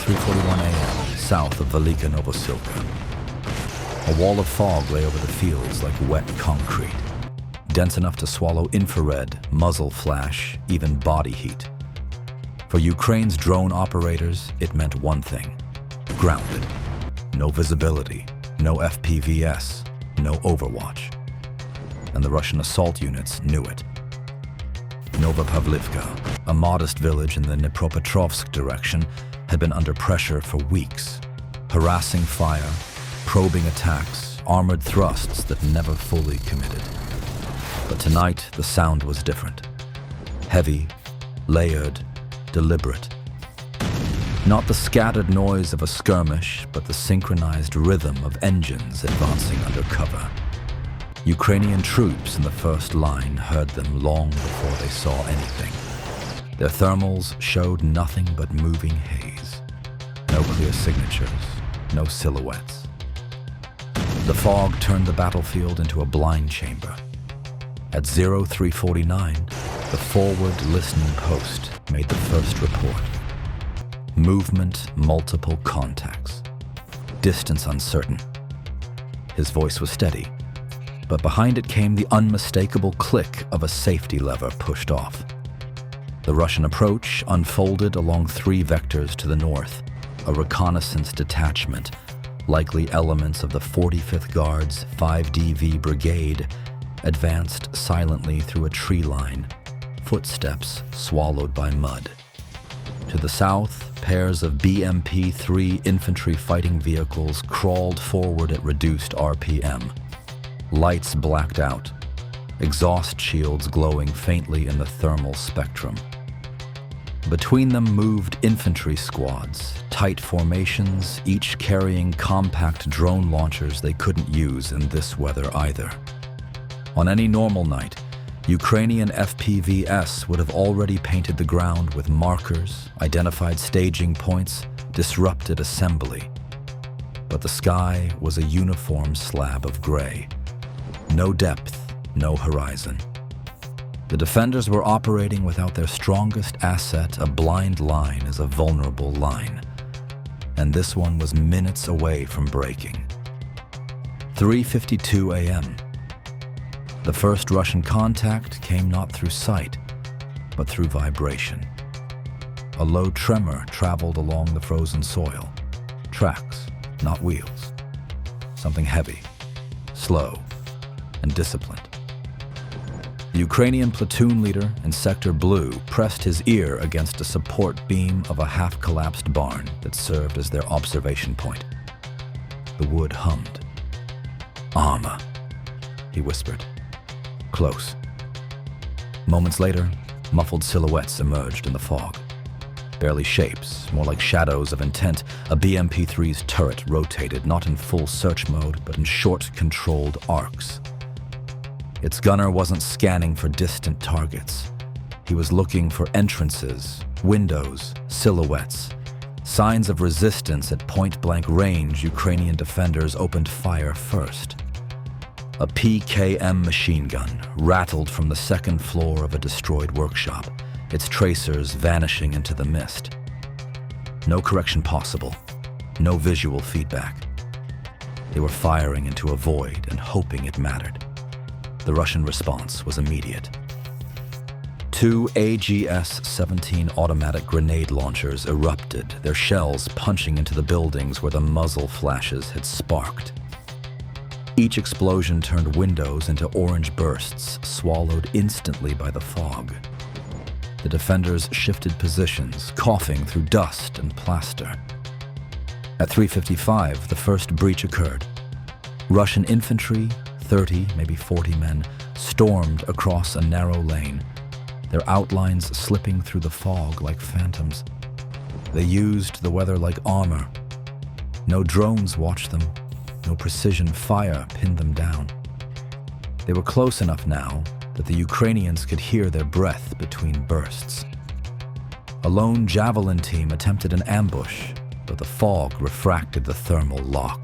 3:41 a.m., south of Velika Novosilka. A wall of fog lay over the fields like wet concrete, dense enough to swallow infrared, muzzle flash, even body heat. For Ukraine's drone operators, it meant one thing: grounded. No visibility, no FPVS, no Overwatch. And the Russian assault units knew it. Nova Pavlivka, a modest village in the Pokrovsk direction, had been under pressure for weeks. Harassing fire, probing attacks, armored thrusts that never fully committed. But tonight, the sound was different. Heavy, layered, deliberate. Not the scattered noise of a skirmish, but the synchronized rhythm of engines advancing under cover. Ukrainian troops in the first line heard them long before they saw anything. Their thermals showed nothing but moving haze. No clear signatures, no silhouettes. The fog turned the battlefield into a blind chamber. At 03:49, the forward listening post made the first report. Movement, multiple contacts. Distance uncertain. His voice was steady, but behind it came the unmistakable click of a safety lever pushed off. The Russian approach unfolded along 3 vectors to the north, a reconnaissance detachment, likely elements of the 45th Guards 5DV Brigade, advanced silently through a tree line, footsteps swallowed by mud. To the south, pairs of BMP-3 infantry fighting vehicles crawled forward at reduced RPM. Lights blacked out, exhaust shields glowing faintly in the thermal spectrum. Between them moved infantry squads, tight formations, each carrying compact drone launchers they couldn't use in this weather either. On any normal night, Ukrainian FPVS would have already painted the ground with markers, identified staging points, disrupted assembly. But the sky was a uniform slab of gray. No depth, no horizon. The defenders were operating without their strongest asset. A blind line is a vulnerable line. And this one was minutes away from breaking. 3:52 a.m. The first Russian contact came not through sight, but through vibration. A low tremor traveled along the frozen soil. Tracks, not wheels. Something heavy, slow, and disciplined. The Ukrainian platoon leader in Sector Blue pressed his ear against a support beam of a half-collapsed barn that served as their observation point. The wood hummed. "Armor," he whispered. Close. Moments later, muffled silhouettes emerged in the fog. Barely shapes, more like shadows of intent, a BMP-3's turret rotated, not in full search mode, but in short, controlled arcs. Its gunner wasn't scanning for distant targets. He was looking for entrances, windows, silhouettes. Signs of resistance at point-blank range. Ukrainian defenders opened fire first. A PKM machine gun rattled from the second floor of a destroyed workshop, its tracers vanishing into the mist. No correction possible, no visual feedback. They were firing into a void and hoping it mattered. The Russian response was immediate. 2 AGS-17 automatic grenade launchers erupted, their shells punching into the buildings where the muzzle flashes had sparked. Each explosion turned windows into orange bursts, swallowed instantly by the fog. The defenders shifted positions, coughing through dust and plaster. At 3:55, the first breach occurred. Russian infantry, 30, maybe 40 men, stormed across a narrow lane, their outlines slipping through the fog like phantoms. They used the weather like armor. No drones watched them. No precision fire pinned them down. They were close enough now that the Ukrainians could hear their breath between bursts. A lone javelin team attempted an ambush, but the fog refracted the thermal lock.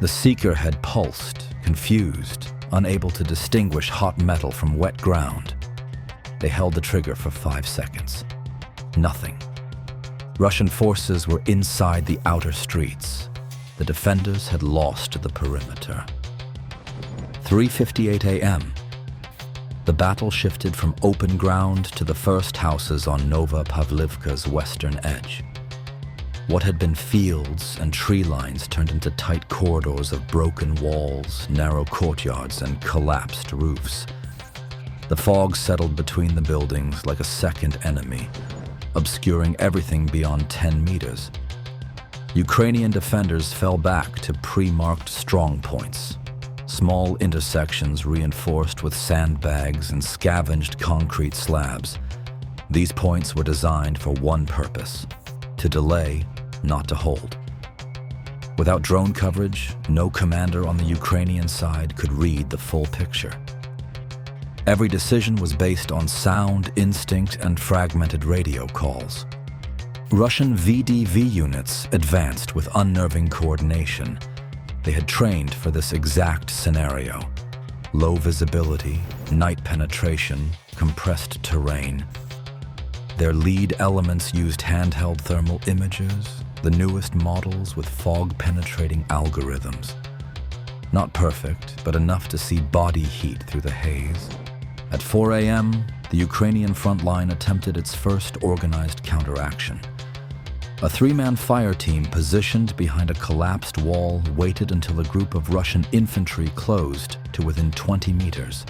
The seeker had pulsed, confused, unable to distinguish hot metal from wet ground. They held the trigger for 5 seconds. Nothing. Russian forces were inside the outer streets. The defenders had lost the perimeter. 3:58 a.m. The battle shifted from open ground to the first houses on Nova Pavlivka's western edge. What had been fields and tree lines turned into tight corridors of broken walls, narrow courtyards, and collapsed roofs. The fog settled between the buildings like a second enemy, obscuring everything beyond 10 meters. Ukrainian defenders fell back to pre-marked strongpoints, small intersections reinforced with sandbags and scavenged concrete slabs. These points were designed for one purpose: to delay, not to hold. Without drone coverage, no commander on the Ukrainian side could read the full picture. Every decision was based on sound, instinct, and fragmented radio calls. Russian VDV units advanced with unnerving coordination. They had trained for this exact scenario: low visibility, night penetration, compressed terrain. Their lead elements used handheld thermal images, the newest models with fog-penetrating algorithms. Not perfect, but enough to see body heat through the haze. At 4 a.m., the Ukrainian front line attempted its first organized counteraction. A three-man fire team positioned behind a collapsed wall waited until a group of Russian infantry closed to within 20 meters.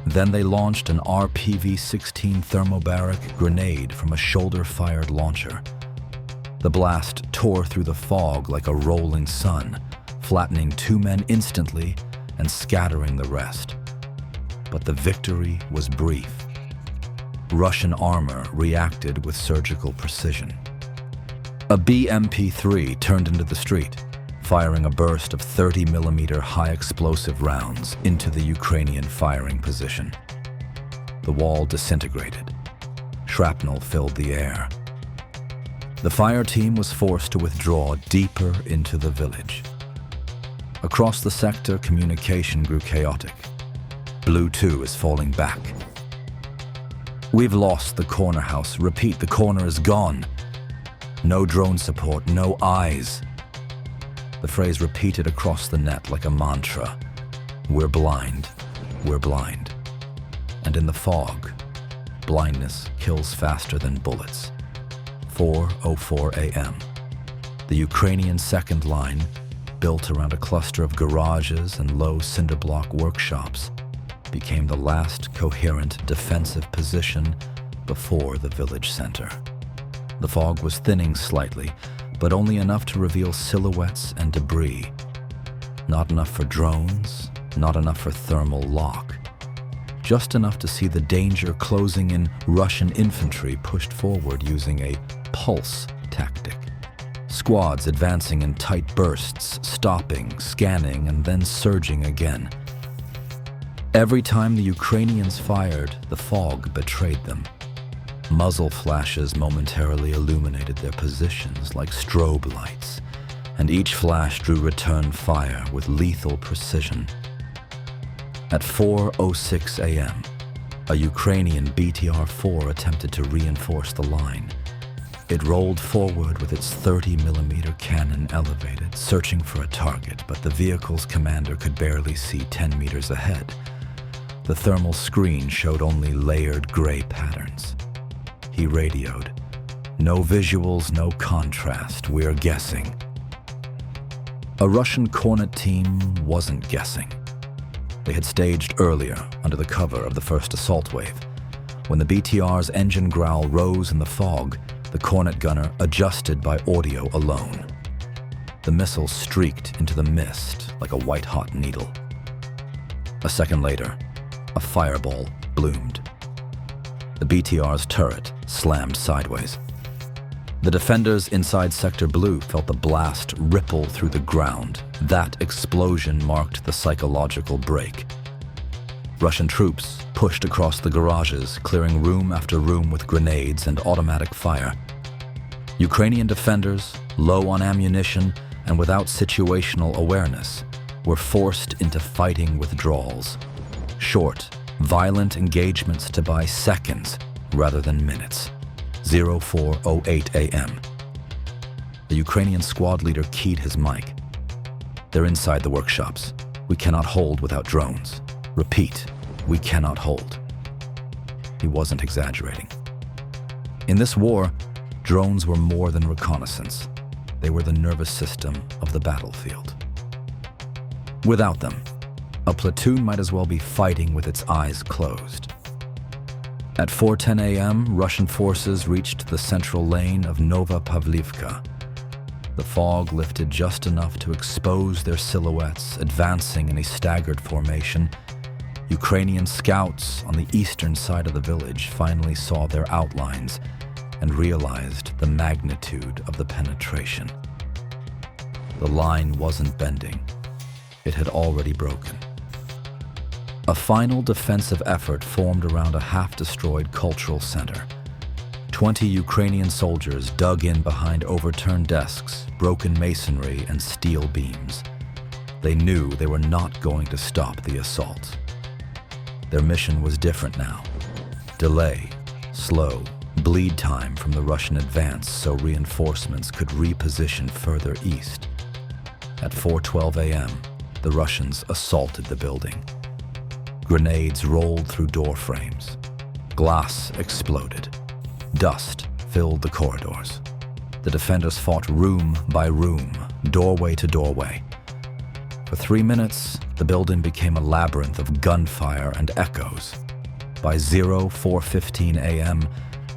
Then they launched an RPG-16 thermobaric grenade from a shoulder-fired launcher. The blast tore through the fog like a rolling sun, flattening two men instantly and scattering the rest. But the victory was brief. Russian armor reacted with surgical precision. A BMP-3 turned into the street, firing a burst of 30mm high-explosive rounds into the Ukrainian firing position. The wall disintegrated. Shrapnel filled the air. The fire team was forced to withdraw deeper into the village. Across the sector, communication grew chaotic. Blue 2 is falling back. We've lost the corner house. Repeat, the corner is gone. No drone support, no eyes. The phrase repeated across the net like a mantra. We're blind. We're blind. And in the fog, blindness kills faster than bullets. 4:04 a.m. The Ukrainian second line, built around a cluster of garages and low cinder-block workshops, became the last coherent defensive position before the village center. The fog was thinning slightly, but only enough to reveal silhouettes and debris. Not enough for drones, not enough for thermal lock. Just enough to see the danger closing in. Russian infantry pushed forward using a pulse tactic. Squads advancing in tight bursts, stopping, scanning, and then surging again. Every time the Ukrainians fired, the fog betrayed them. Muzzle flashes momentarily illuminated their positions like strobe lights, and each flash drew return fire with lethal precision. At 4:06 a.m., a Ukrainian BTR-4 attempted to reinforce the line. It rolled forward with its 30mm cannon elevated, searching for a target, but the vehicle's commander could barely see 10 meters ahead. The thermal screen showed only layered gray patterns. He radioed, "No visuals, no contrast, we're guessing." A Russian Kornet team wasn't guessing. They had staged earlier under the cover of the first assault wave. When the BTR's engine growl rose in the fog, the Kornet gunner adjusted by audio alone. The missile streaked into the mist like a white-hot needle. A second later, a fireball bloomed. The BTR's turret slammed sideways. The defenders inside Sector Blue felt the blast ripple through the ground. That explosion marked the psychological break. Russian troops pushed across the garages, clearing room after room with grenades and automatic fire. Ukrainian defenders, low on ammunition and without situational awareness, were forced into fighting withdrawals. Short, violent engagements to buy seconds rather than minutes. 04:08 a.m. The Ukrainian squad leader keyed his mic. "They're inside the workshops. We cannot hold without drones. Repeat, we cannot hold." He wasn't exaggerating. In this war, drones were more than reconnaissance. They were the nervous system of the battlefield. Without them, a platoon might as well be fighting with its eyes closed. At 4:10 a.m., Russian forces reached the central lane of Nova Pavlivka. The fog lifted just enough to expose their silhouettes, advancing in a staggered formation. Ukrainian scouts on the eastern side of the village finally saw their outlines and realized the magnitude of the penetration. The line wasn't bending. It had already broken. A final defensive effort formed around a half-destroyed cultural center. 20 Ukrainian soldiers dug in behind overturned desks, broken masonry, and steel beams. They knew they were not going to stop the assault. Their mission was different now. Delay, slow, bleed time from the Russian advance so reinforcements could reposition further east. At 4:12 a.m., the Russians assaulted the building. Grenades rolled through door frames. Glass exploded. Dust filled the corridors. The defenders fought room by room, doorway to doorway. For 3 minutes, the building became a labyrinth of gunfire and echoes. By 04:15 a.m.,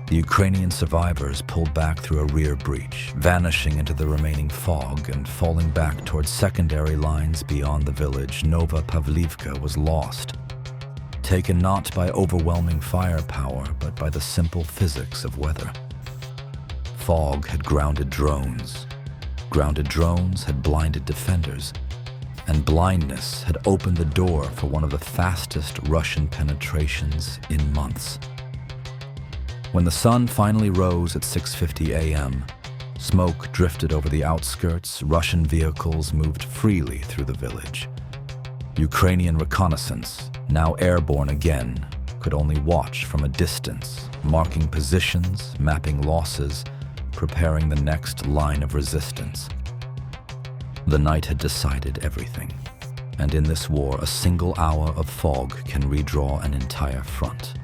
the Ukrainian survivors pulled back through a rear breach, vanishing into the remaining fog and falling back towards secondary lines beyond the village. Nova Pavlivka was lost, taken not by overwhelming firepower, but by the simple physics of weather. Fog had grounded drones. Grounded drones had blinded defenders. And blindness had opened the door for one of the fastest Russian penetrations in months. When the sun finally rose at 6:50 a.m., smoke drifted over the outskirts. Russian vehicles moved freely through the village. Ukrainian reconnaissance, now airborne again, could only watch from a distance, marking positions, mapping losses, preparing the next line of resistance. The night had decided everything, and in this war, a single hour of fog can redraw an entire front.